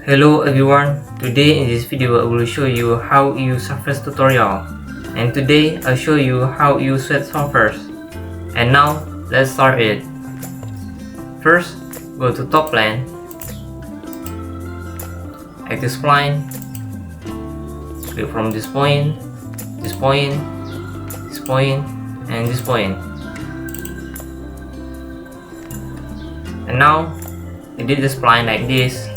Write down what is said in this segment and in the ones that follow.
Hello everyone, today in this video I will show you how you use Surface tutorial, and today I'll show you how you use Sweat Surface. And now let's start it. First, go to top plane, active spline, click from this point, this point, this point, and this point. And now edit the spline like this.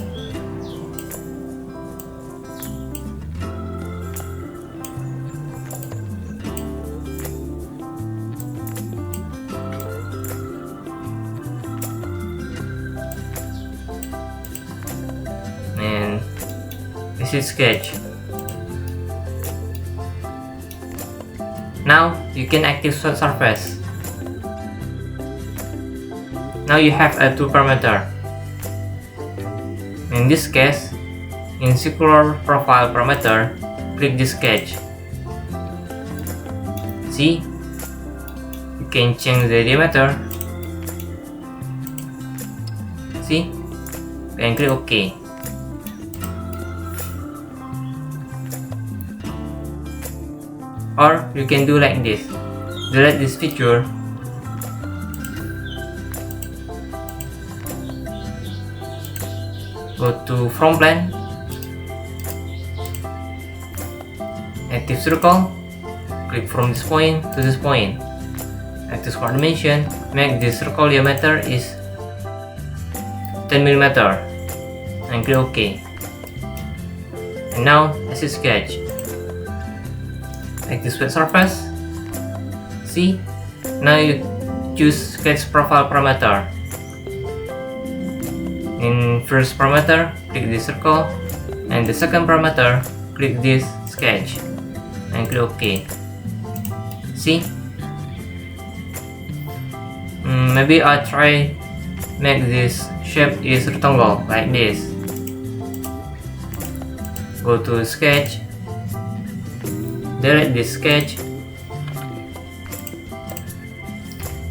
And this is sketch. Now you can active Sweat Surface. Now you have a 2 parameter. In this case, in circular profile parameter, click this sketch. See, you can change the diameter. See, and click OK. Or you can do like this, delete this feature, go to front plane, active circle, click from this point to this point, active square dimension, make this circle diameter is 10 mm, and click OK. And now as a sketch, active Sweat Surface. See, now you choose sketch profile parameter. In first parameter, click this circle, and the second parameter, click this sketch, and click OK. See, maybe I try make this shape is rectangle like this. Go to sketch, delete this sketch,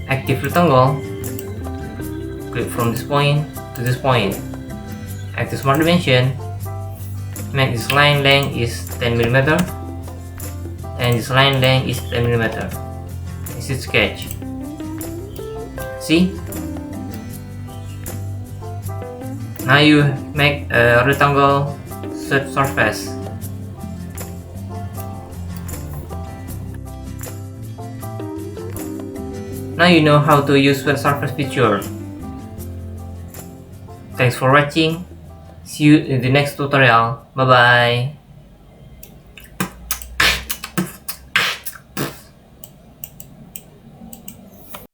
active rectangle, click from this point to this point, active smart dimension, make this line length is 10 mm, and this line length is 10 mm. This is sketch. See, now you make a rectangle Sweat Surface. Now you know how to use Sweat Surface feature. Thanks for watching. See you in the next tutorial. Bye bye.